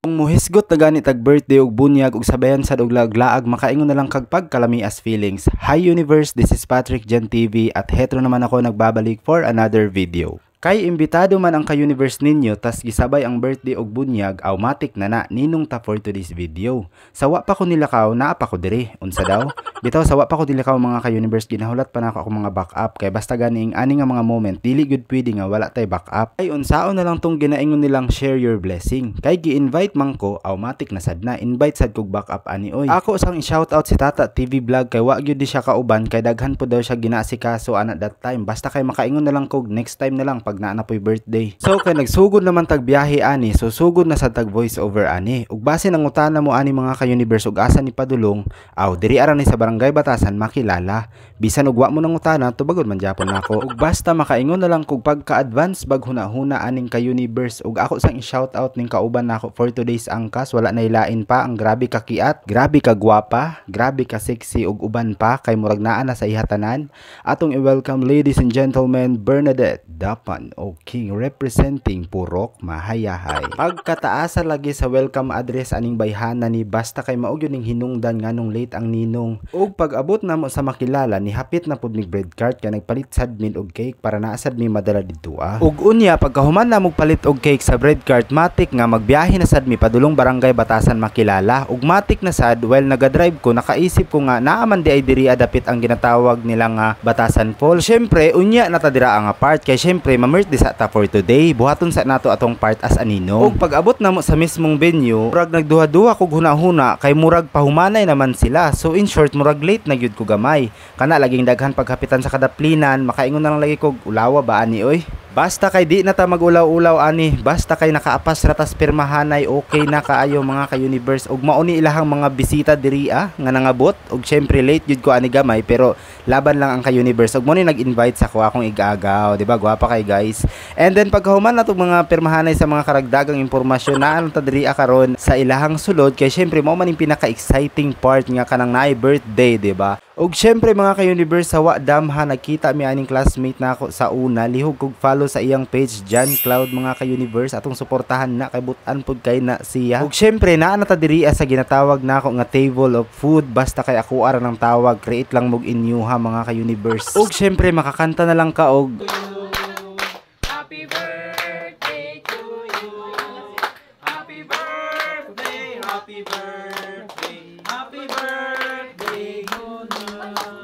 Kung muhisgot na gani tag birthday ug bunyag ug sabayan sad og laag-laag, makaingon na lang kag pagkalamias feelings. Hi universe, this is Patrick Jan TV at hetero naman ako nagbabalik for another video. Kay imbitado man ang ka-universe ninyo tas gisabay ang birthday og bunyag, automatic na ninong ta for today's video. Sawa pa ko nilakaw, naa pa ko diri. Unsa daw? Bitaw sawa pa ko nilakaw mga ka-universe, ginahulat pa na ako mga backup kay basta ganing ani nga mga moment dili gud pwede nga wala tay backup. Ay unsaon na lang tong ginaingon nilang share your blessing. Kay gi-invite man ko, automatic na sad na invite sad kog backup ani oy. Ako sang i-shoutout si Tata TV Vlog kay wa gyud di siya kauban kay daghan po daw siya ginaasikaso at that time. Basta kay makaingon na lang kog next time na lang pag naa na po'y birthday. So kay nagsugod naman tag biyahe ani, so sugod na sa tag voice over ani. Ug base nang utana mo ani mga ka-universe ug asa ni padulong, aw diri ara ni sa barangay Batasan makilala. Bisan ug wa mo nang utana tubagod man gyapon nako. Ug basta makaingon na lang kog pagka-advance bag huna-huna aning ka-universe ug ako sang i-shoutout ning kauban nako for today's angkas, wala na ilain pa ang grabe ka kiat, grabe ka gwapa, grabe ka sexy ug uban pa kay murag naa na sa ihatanan. Atong i-welcome ladies and gentlemen Bernadette Dapan King representing Purok Mahayahay. Pagkataasa lagi sa welcome address aning bayhana ni basta kay mao gyud ning hinungdan nganong late ang ninong. Ug pag-abot namo sa makilala ni hapit na pud mig bread cart kay nagpalit sad min og cake para naasad mi madala didto ah. Ug unya pagkahuman na mog palit og cake sa bread cart, matik nga magbiyahe na sad mi padulong barangay Batasan makilala. Ug matik na sad while nagadrive ko nakaisip ko nga naa man di ay diri adapit ang ginatawag nila nga Batasan Falls. Syempre unya na ta dira ang part kay syempre mamert di ta for today, buhaton sa nato atong part as anino. Ug pag-abot namo sa mismong venue, murag nagduha-duha kog huna-huna kay murag pahumanay naman sila. So in short, murag late na gyud ko gamay. Kana laging daghan paghapitan sa kadaplinan, makaingon na lang lagi kog ulawa ba ani oy. Basta kay di na ta magulaw-ulaw ani, basta kay nakaapas ratas pirmahanay, okay na kaayo mga ka-universe. Ug mauni ilahang mga bisita diri nga nangabot. Ug syempre late jud ko ani gamay pero laban lang ang ka-universe. Ug mo ni nag-invite sa ko akong igagaw, di ba? Gwapa kay guys. And then pagkahuman na tong mga pirmahanay sa mga karagdagang impormasyon na ta diri karon sa ilahang sulod kay syempre mao man yung pinaka-exciting part nga kanang naay birthday, di ba? Ug syempre mga ka-universe, sawa damha nakita mi aning classmate nako sa una, lihog kog follow sa iyang page Jan Cloud mga ka-universe, atong suportahan na kay butan pud kay na siya. Ug syempre naa na ta diri sa ginatawag nako nga table of food, basta kay ako ara ng tawag, create lang mog inyuha mga ka-universe. Ug syempre makakanta na lang ka og Happy birthday to you. Happy birthday, happy birthday, happy birthday to you.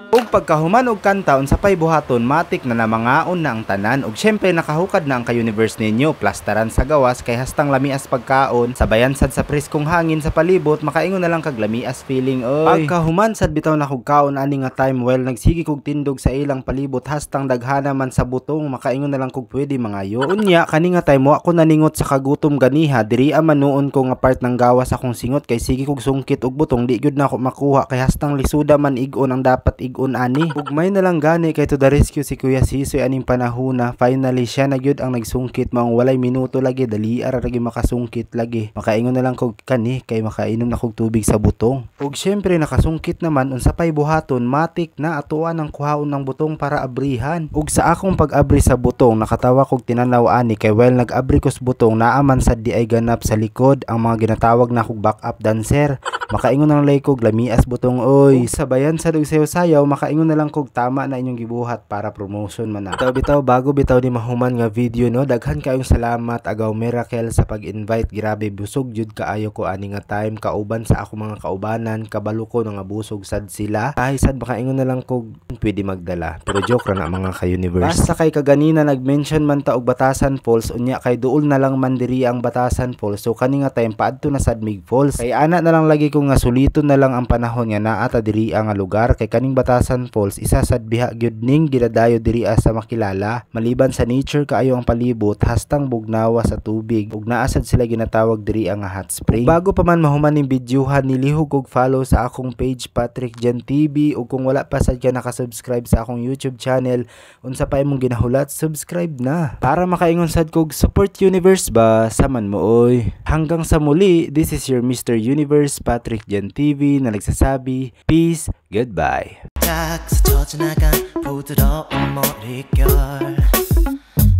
Ug pagkahuman og kanta unsa pay buhaton, matik na namangaon na ang tanan. Ug syempre nakahukad na ang ka-universe ninyo, plastaran sa gawas kay hastang lamias pagkaon, sabayan sad sa preskong hangin sa palibot, makaingon na lang kag lamias feeling oy. Pagkahuman sad bitaw na kog kaon ani nga time while nagsigi kog tindog sa ilang palibot, hastang daghana man sa butong, makaingon na lang kog pwede mangayo. Unya kani nga time wa ko naningot sa kagutom ganiha, diri manuon ko nga part ng gawas akong singot kay sige kog sungkit og butong, di gyud na ako makuha kay hastang lisuda man igon ang dapat igon ani. Ug may na lang gani kay to the rescue si Kuya Sisoy aning panahona. Finally siya na gyud ang nagsungkit, maong walay minuto lagi, dali ara lagi makasungkit lagi. Makaingon na lang kog kani kay makainom na kog tubig sa butong. Ug syempre nakasungkit naman unsa pay buhaton, matik na atuan ang kuhaon ng butong para abrihan. Ug sa akong pag-abri sa butong, nakatawa kog tinanaw ani kay while nag-abri ko sa butong, naaman sad di ay ganap sa likod ang mga ginatawag na kog backup dancer. Makaingon na lang lay kog lamias butong oy. Ug sabayan sa sayaw-sayaw, makaingon na lang kog tama na inyong gibuhat para promotion man na. Bitaw bago bitaw ni mahuman nga video no, daghan kayong salamat agaw Miracle sa pag-invite. Grabe busog jud kaayo ko ani nga time, kauban sa ako mga kaubanan, kabalo ko nga busog sad sila. Ay sad makaingon na lang kog pwede magdala. Pero joke ra na mga ka-universe. Basta kay kaganina nag-mention man ta og Batasan Falls, unya kay duol na lang man diri ang Batasan Falls. So kani nga time paadto na sad Mig Falls. Kay ana na lang lagi ko nga suliton na lang ang panahon nga naa ta diri nga lugar kay kaning Batasan Falls isa sad biha gyud ning gidadayo diri sa makilala. Maliban sa nature kaayo ang palibot, hastang bugnawa sa tubig ug naa sad sila ginatawag diri nga hot spring. Bago pa man mahuman ning videohan, nilihog og follow sa akong page Patrick Jan TV, ug kung wala pa sad ka nakasubscribe sa akong YouTube channel, unsa pa imong ginahulat, subscribe na para makaingon sad kog support universe ba saman mo oy. Hanggang sa muli, this is your Mr. Universe Patrick Jan TV na nagsasabi peace, goodbye. 딱 스쳐 지나간 부드러운 머릿결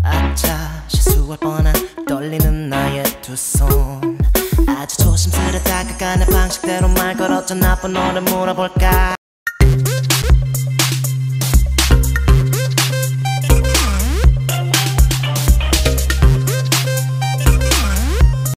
아차 실수할 뻔한 떨리는 나의 두 손 아주 어쩌나 뻔 너를 물어볼까